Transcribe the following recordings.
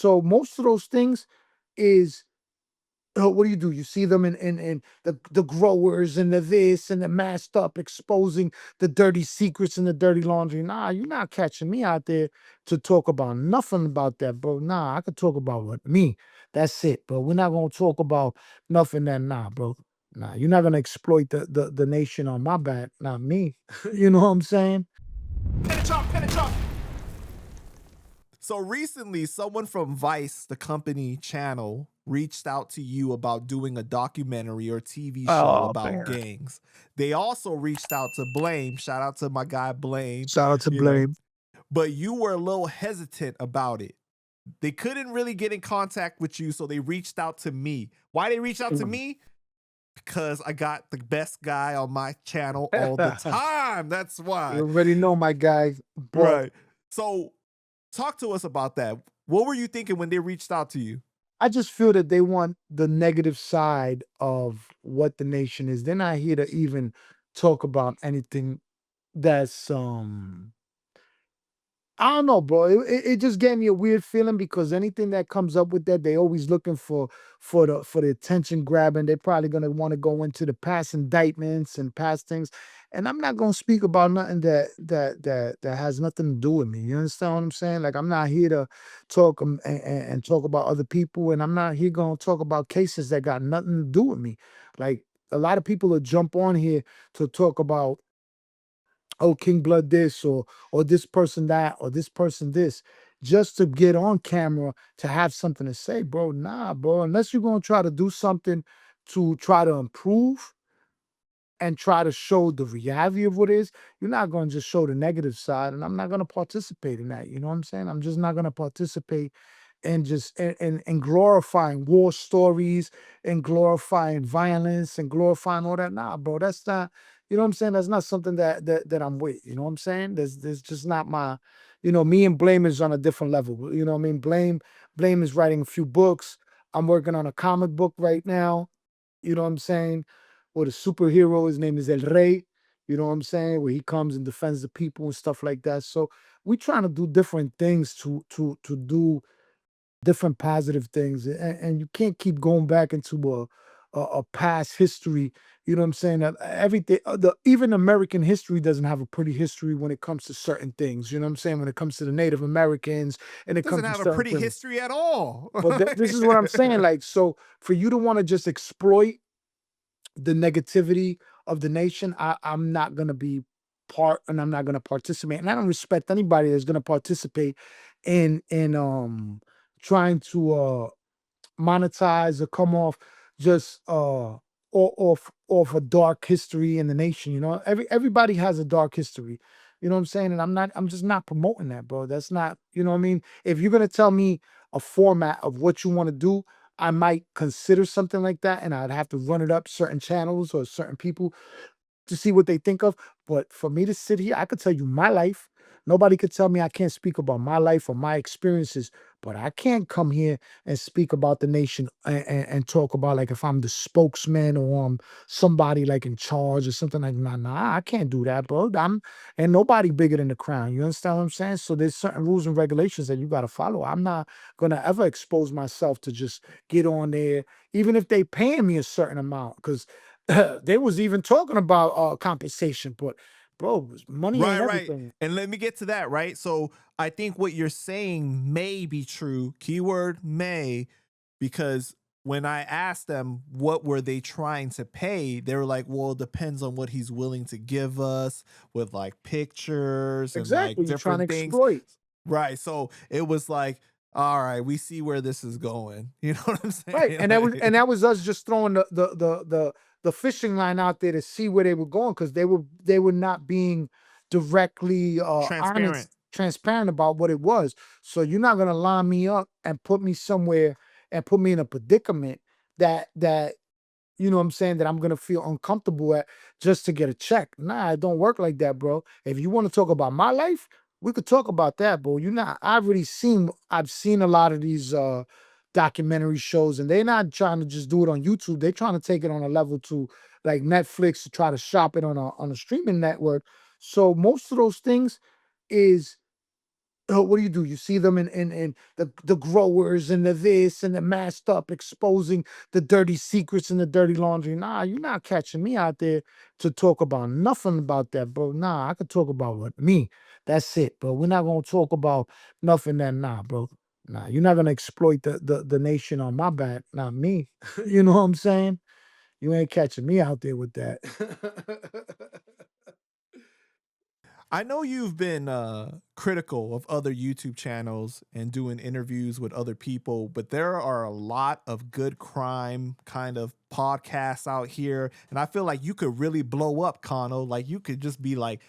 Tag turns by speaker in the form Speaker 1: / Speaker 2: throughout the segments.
Speaker 1: So most of those things is what do? You see them in the growers and the this and the masked up exposing the dirty secrets and the dirty laundry. Nah, you're not catching me out there to talk about nothing about that, bro. Nah, I could talk about what me. That's it, bro. We're not gonna talk about nothing that nah, bro. Nah, you're not gonna exploit the nation on my back, not me. You know what I'm saying?
Speaker 2: So recently, someone from Vice, the company channel, reached out to you about doing a documentary or TV show
Speaker 1: Oh
Speaker 2: about
Speaker 1: man.
Speaker 2: gangs. They also reached out to Blame. Shout out to my guy Blame,
Speaker 1: Shout out to
Speaker 2: you know,
Speaker 1: Blame.
Speaker 2: but you were a little hesitant about it. They couldn't really get in contact with you, so they reached out to me. Why they reached out to me? Because I got the best guy on my channel all the time. That's
Speaker 1: You
Speaker 2: why.
Speaker 1: already know my guy, but
Speaker 2: Right. So talk to us about that. What were you thinking when they reached out to you?
Speaker 1: I just feel that they want the negative side of what the nation is. They're not here to even talk about anything that's I don't know, bro. It just gave me a weird feeling because anything that comes up with that, they always looking for the attention grabbing. They're probably gonna want to go into the past indictments and past things. And I'm not gonna speak about nothing that has nothing to do with me. You understand what I'm saying? Like I'm not here to talk and talk about other people, and I'm not here gonna talk about cases that got nothing to do with me. Like a lot of people will jump on here to talk about oh King Blood this or this person that or this person this just to get on camera to have something to say, bro. Nah, bro. Unless you're gonna try to do something to try to improve and try to show the reality of what is, you're not gonna just show the negative side, and I'm not gonna participate in that. You know what I'm saying? I'm just not gonna participate and just and glorifying war stories and glorifying violence and glorifying all that. Nah, bro, that's not. You know what I'm saying? That's not something that I'm with. You know what I'm saying? There's just not my. Me and Blame is on a different level. You know what I mean? Blame is writing a few books. I'm working on a comic book right now. You know what I'm saying? Or the superhero, his name is El Rey. You know what I'm saying? Where he comes and defends the people and stuff like that. So we trying to do different things to do different positive things, and you can't keep going back into a past history. You know what I'm saying? That everything, even American history doesn't have a pretty history when it comes to certain things. You know what I'm saying? When it comes to the Native Americans and it
Speaker 2: Doesn't
Speaker 1: comes to
Speaker 2: have a
Speaker 1: certain
Speaker 2: pretty
Speaker 1: things.
Speaker 2: history at all.
Speaker 1: But this is what I'm saying. Like, so for you to want to just exploit the negativity of the nation, I'm not gonna be part, and I'm not gonna participate. And I don't respect anybody that's gonna participate in trying to monetize or come off just off a dark history in the nation. Everybody has a dark history. You know what I'm saying? And I'm just not promoting that, bro. That's not, you know what I mean? If you're gonna tell me a format of what you want to do, I might consider something like that, and I'd have to run it up certain channels or certain people to see what they think of. But for me to sit here, I could tell you my life. Nobody could tell me I can't speak about my life or my experiences, but I can't come here and speak about the nation and talk about like if I'm the spokesman or I'm somebody like in charge or something like nah, I can't do that, bro. And nobody bigger than the crown. You understand what I'm saying? So there's certain rules and regulations that you gotta follow. I'm not gonna ever expose myself to just get on there, even if they paying me a certain amount, because they was even talking about compensation, but bro, money ain't
Speaker 2: Right, right.
Speaker 1: everything.
Speaker 2: And let me get to that, right? So I think what you're saying may be true. Keyword may, because when I asked them what were they trying to pay, they were like, well, it depends on what he's willing to give us with like pictures and like
Speaker 1: Exactly. You're trying to
Speaker 2: different things.
Speaker 1: exploit.
Speaker 2: Right. So it was like, all right, we see where this is going. You know what I'm
Speaker 1: Right.
Speaker 2: saying?
Speaker 1: And that was us just throwing the fishing line out there to see where they were going, because they were not being directly
Speaker 2: Transparent.
Speaker 1: honest, transparent about what it was. So you're not gonna line me up and put me somewhere and put me in a predicament that you know what I'm saying, that I'm gonna feel uncomfortable at just to get a check. Nah, it don't work like that, bro. If you want to talk about my life, we could talk about that, bro. I've seen a lot of these documentary shows, and they're not trying to just do it on YouTube. They're trying to take it on a level to like Netflix to try to shop it on a streaming network. So most of those things is what do? You see them in the growers and the this and the masked up exposing the dirty secrets and the dirty laundry. Nah, you're not catching me out there to talk about nothing about that, bro. Nah, I could talk about what me. That's it, bro. We're not gonna talk about nothing that nah, bro. Nah, you're not gonna exploit the nation on my back, not me. You know what I'm saying? You ain't catching me out there with that.
Speaker 2: I know you've been critical of other YouTube channels and doing interviews with other people, but there are a lot of good crime kind of podcasts out here. And I feel like you could really blow up, Kano. Like you could just be like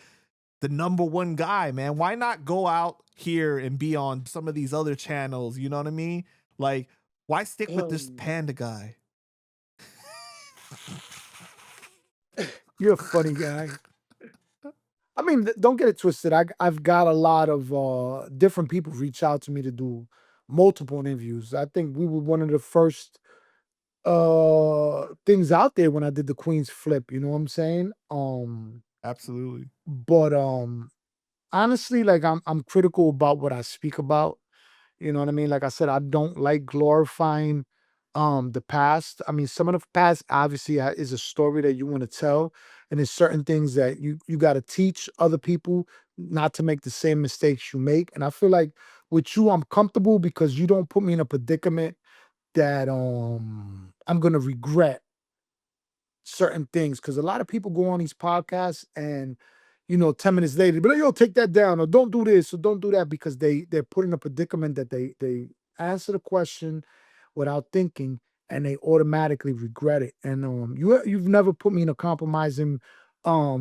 Speaker 2: the number one guy, man. Why not go out here and be on some of these other channels? You know what I mean? Like, why stick with this
Speaker 1: Um,
Speaker 2: Panda guy?
Speaker 1: you're a funny guy. I mean, don't get it twisted. I've got a lot of different people reach out to me to do multiple interviews. I think we were one of the first things out there when I did the Queen's Flip, you know what I'm saying?
Speaker 2: Absolutely.
Speaker 1: But honestly, like I'm critical about what I speak about. You know what I mean? Like I said, I don't like glorifying the past. I mean, some of the past obviously is a story that you want to tell, and there's certain things that you got to teach other people not to make the same mistakes you make. And I feel like with you, I'm comfortable because you don't put me in a predicament that I'm gonna regret certain things. Because a lot of people go on these podcasts and 10 minutes later, but yo, take that down or don't do this or don't do that because they're put in a predicament that they answer the question without thinking and they automatically regret it. And you've never put me in a compromising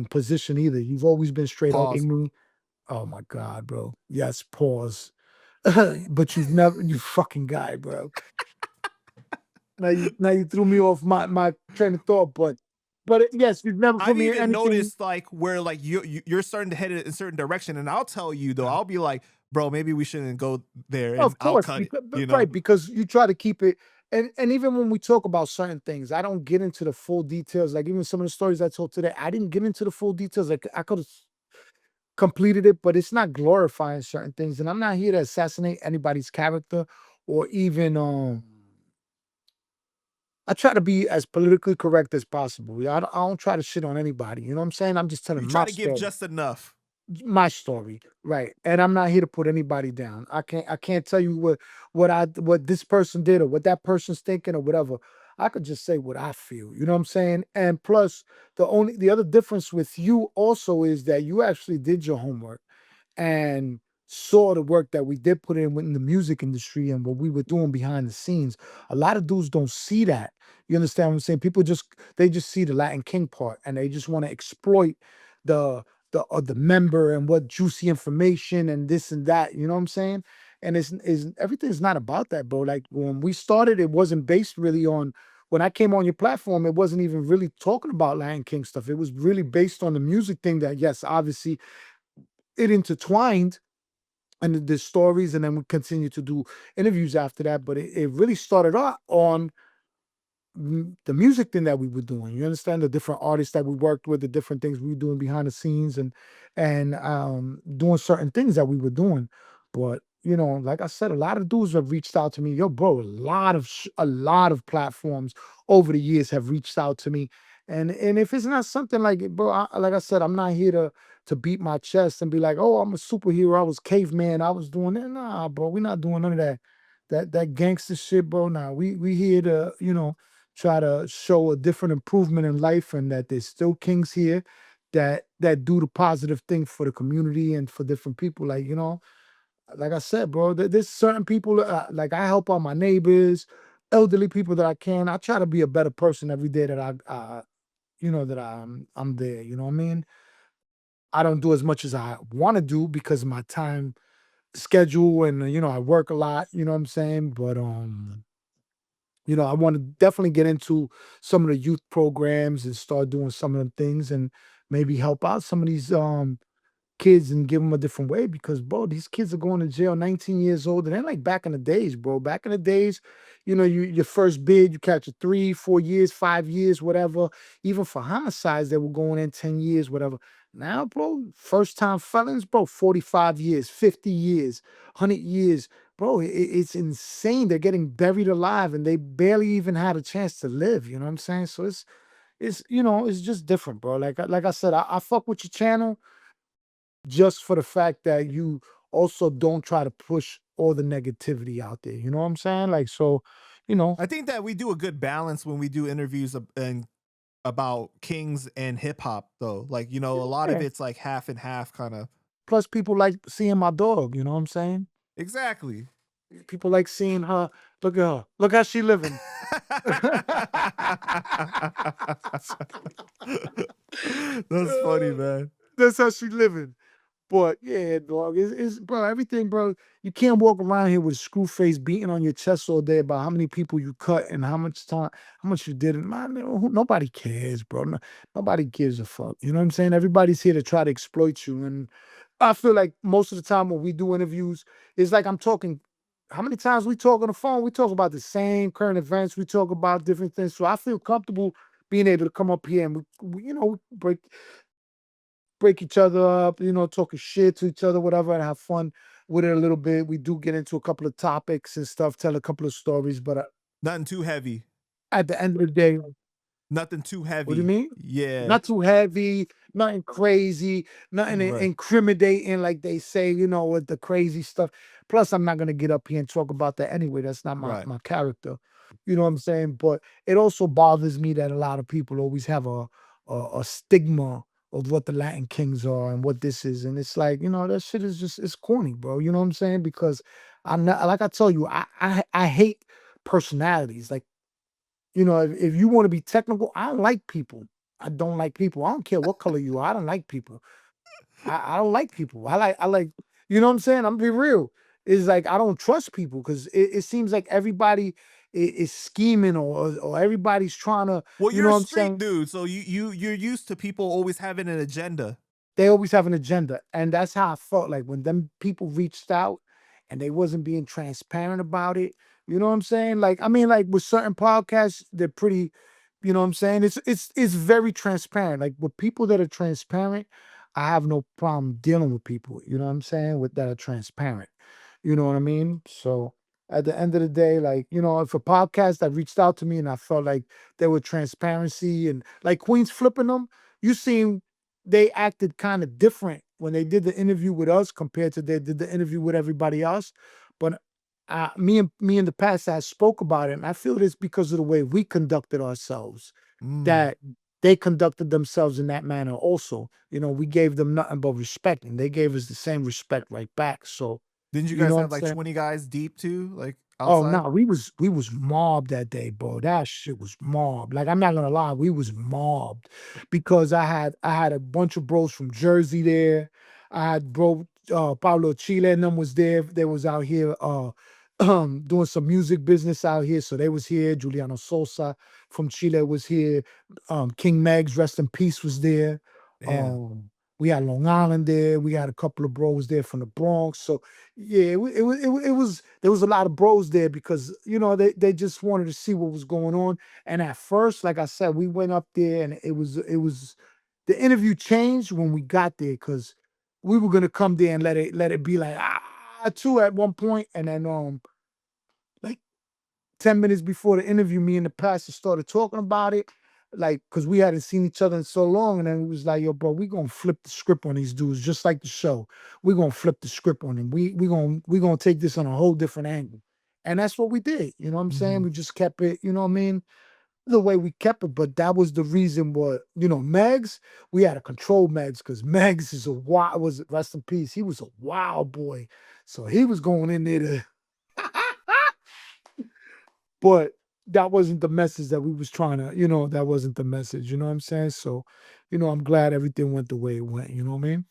Speaker 1: position either. You've always been straight up
Speaker 2: Pause.
Speaker 1: ignorant. Oh my God, bro. Yes, pause. But you've never you fucking guy, bro. Now you threw me off my train of thought, but yes, you've never put
Speaker 2: I've
Speaker 1: me in
Speaker 2: even
Speaker 1: anything.
Speaker 2: noticed like where like you're starting to head in a certain direction, and I'll tell you though, I'll be like, bro, maybe we shouldn't go there, and
Speaker 1: Of
Speaker 2: I'll
Speaker 1: course,
Speaker 2: cut it.
Speaker 1: because
Speaker 2: You know,
Speaker 1: right, because you try to keep it and even when we talk about certain things, I don't get into the full details. Like even some of the stories I told today, I didn't get into the full details. Like I could have completed it, but it's not glorifying certain things. And I'm not here to assassinate anybody's character or even I try to be as politically correct as possible. Yeah, I don't try to shit on anybody. You know what I'm saying? I'm just telling
Speaker 2: you try
Speaker 1: my
Speaker 2: to give
Speaker 1: story.
Speaker 2: just enough.
Speaker 1: My story, right? And I'm not here to put anybody down. I can't tell you what this person did or what that person's thinking or whatever. I could just say what I feel. You know what I'm saying? And plus, the other difference with you also is that you actually did your homework and saw the work that we did put in the music industry and what we were doing behind the scenes. A lot of dudes don't see that. You understand what I'm saying? People just see the Latin King part and they just want to exploit the the member and what juicy information and this and that. You know what I'm saying? And it's everything's not about that, bro. Like when we started, it wasn't based really on when I came on your platform, it wasn't even really talking about Latin King stuff. It was really based on the music thing that, yes, obviously it intertwined and the stories, and then we continue to do interviews after that. But it really started out on the music thing that we were doing. You understand the different artists that we worked with, the different things we were doing behind the scenes, and doing certain things that we were doing. But like I said, a lot of dudes have reached out to me. Yo, bro, a lot of platforms over the years have reached out to me. And if it's not something like it, bro, like I said, I'm not here to beat my chest and be like, oh, I'm a superhero. I was caveman. I was doing that. Nah, bro, we're not doing none of that. That gangster shit, bro. Nah, we here to try to show a different improvement in life and that there's still kings here that do the positive thing for the community and for different people. Like like I said, bro, there's certain people like I help out my neighbors, elderly people that I can. I try to be a better person every day that that I'm there. You know what I mean? I don't do as much as I want to do because of my time schedule and I work a lot. You know what I'm saying? But I want to definitely get into some of the youth programs and start doing some of the things and maybe help out some of these kids and give them a different way because bro, these kids are going to jail 19 years old and they're like back in the days, bro. Back in the days, your first bid, you catch a 3, 4 years, 5 years, whatever. Even for homicides, they were going in 10 years, whatever. Now, bro, first time felons, bro, 45 years, 50 years, 100 years. Bro, it's insane. They're getting buried alive and they barely even had a chance to live. You know what I'm saying? So it's just different, bro. Like I said, I fuck with your channel just for the fact that you also don't try to push all the negativity out there. You know what I'm saying? Like, so, you know,
Speaker 2: I think that we do a good balance when we do interviews and about kings and hip hop though. Like, a lot of
Speaker 1: yeah.
Speaker 2: it's like half and half kind of.
Speaker 1: Plus, people like seeing my dog. You know what I'm saying?
Speaker 2: Exactly.
Speaker 1: People like seeing her. Look at her. Look how she living.
Speaker 2: That's funny, man.
Speaker 1: That's how she living. But yeah, dog, it's bro, everything, bro. You can't walk around here with a screw face beating on your chest all day about how many people you cut and how much you did. And man, nobody cares, bro. Nobody gives a fuck. You know what I'm saying? Everybody's here to try to exploit you. And I feel like most of the time when we do interviews, it's like I'm talking. How many times we talk on the phone? We talk about the same current events. We talk about different things. So I feel comfortable being able to come up here and break each other up, talking shit to each other, whatever, and have fun with it a little bit. We do get into a couple of topics and stuff, tell a couple of stories, but
Speaker 2: Nothing too heavy.
Speaker 1: at the end of the day,
Speaker 2: Nothing too
Speaker 1: what do you
Speaker 2: heavy.
Speaker 1: mean?
Speaker 2: Yeah.
Speaker 1: Not too heavy, nothing crazy, nothing
Speaker 2: Right.
Speaker 1: incriminating, like they say, with the crazy stuff. Plus, I'm not gonna get up here and talk about that anyway. That's not my
Speaker 2: Right.
Speaker 1: my character. You know what I'm saying? But it also bothers me that a lot of people always have a stigma of what the Latin Kings are and what this is. And it's like, that shit is just it's corny, bro. You know what I'm saying? Because I'm not like I tell you, I hate personalities. Like if you want to be technical, I don't like people. I don't like people. I don't care what color you are. I don't like people. I don't like people. I like, you know what I'm saying? I'm be real. It's like I don't trust people because it seems like everybody is scheming or everybody's trying to,
Speaker 2: Well,
Speaker 1: you
Speaker 2: you're
Speaker 1: know
Speaker 2: a
Speaker 1: what I'm
Speaker 2: street
Speaker 1: saying?
Speaker 2: dude, so you're used to people always having an agenda.
Speaker 1: They always have an agenda, and that's how I felt like when them people reached out and they wasn't being transparent about it. You know what I'm saying? Like, I mean, like with certain podcasts, they're pretty. You know what I'm saying? It's very transparent. Like with people that are transparent, I have no problem dealing with people. You know what I'm saying? With that are transparent. You know what I mean? So at the end of the day, like if a podcast that reached out to me and I felt like there were transparency and like Queens flipping them, you seen they acted kind of different when they did the interview with us compared to they did the interview with everybody else. But me in the past, I spoke about it, and I feel it's because of the way we conducted ourselves
Speaker 2: Mm.
Speaker 1: that they conducted themselves in that manner. Also, we gave them nothing but respect, and they gave us the same respect right back. So,
Speaker 2: Didn't you
Speaker 1: you know
Speaker 2: guys
Speaker 1: what I'm
Speaker 2: have like
Speaker 1: saying?
Speaker 2: 20 guys deep too, like
Speaker 1: Oh
Speaker 2: outside?
Speaker 1: no, we was mobbed that day, bro. That shit was mobbed. Like I'm not gonna lie, we was mobbed because I had a bunch of bros from Jersey there. I had Pablo Chile and them was there. They was out here doing some music business out here. So they was here. Juliano Sosa from Chile was here. King Megs, rest in peace, was there.
Speaker 2: Damn.
Speaker 1: Um we had Long Island there. We had a couple of bros there from the Bronx. So yeah, it was there was a lot of bros there because they just wanted to see what was going on. And at first, like I said, we went up there and it was the interview changed when we got there because we were gonna come there and let it be like two at one point, and then like 10 minutes before the interview, me and the pastor started talking about it. Like, cause we hadn't seen each other in so long. And then it was like, yo, bro, we gonna flip the script on these dudes, just like the show. We gonna flip the script on them. We gonna take this on a whole different angle. And that's what we did. You know what I'm saying?
Speaker 2: Mhm.
Speaker 1: We just kept it, you know what I mean? The way we kept it, but that was the reason what, Megs, we had to control Megs because Megs is a wild was rest in peace. He was a wild boy. So he was going in there to but that wasn't the message that we was trying to, that wasn't the message, you know what I'm saying? So, I'm glad everything went the way it went, you know what I mean?